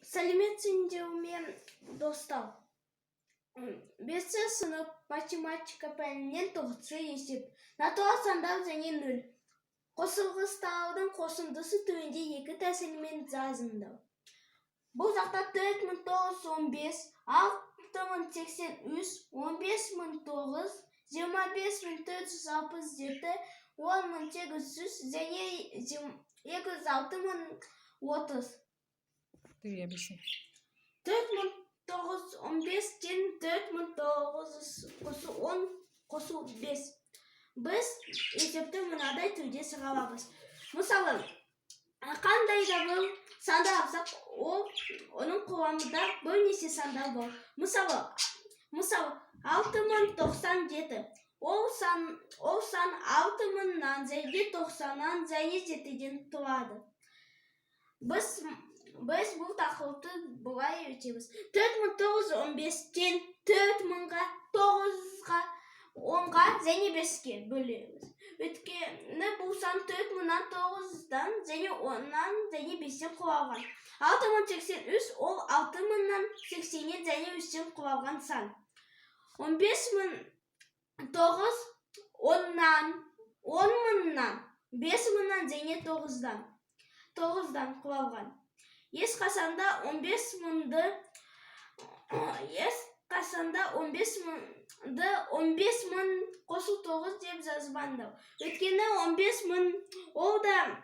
Сәлеметсіңдер достар. 5 сынып математика пәнінен 9 есеп. Натурал сандар және 0. Қосылғыштардың қосындысы түрінде 2 тәсілмен жазыңдар. Бұл жақта 4915, 6083, 15009, 25467, 10800 және 26030. 4915-тен 4910 қосу 5. Біз есепті мынадай түрде сығаламыз. Мысалы, қандай да бір санды алсақ, оның құрамында бірнеше сандар бар. Мысалы 6097. Ол сан 6000-нан және 90-нан және 7-ден тұрады. Біз бұл тақырыпты бұлай өтеміз. 4915-тен 4000-ға, 9-ға, 10-ға және 5-ке бөлеміз. Өйткені бұл сан 4000-нан, 9-дан және 10-нан және 5-ден құралған. 6083 ол 6000-нан, 80-нен және 3-ден құралған сан. 15009 10-нан, 10-нан, 5-нан және 9-дан құралған. Ешқашанда 15000-ді 15000 қосу 9 деп жазбаңдар. Өйткені 15000 ол да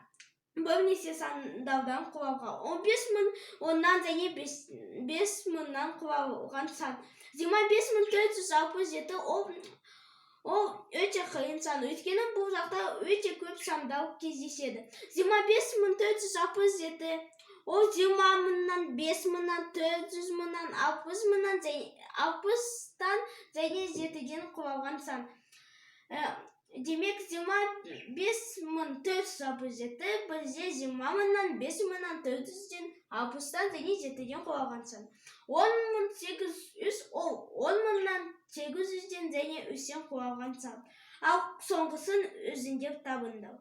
бірнеше сандардан құралған. 15000 10-нан және 5000-нан құралған сан. 25467 ол өте қиын сан. Өйткені бұл жақта өте көп сандар кездеседі. 25467 ол 20-нан, 5000-нан, 400-нан, 60-нан, 60-тан және 7-ден құралған сан. Демек, 25467 бізде 20-нан, 5000-нан, 400-ден, 60-тан және 7-ден құралған сан. 10800 ол 10-нан, 800-ден және 3-ден құралған сан. Ал соңғысын өзіңдер табыңдар.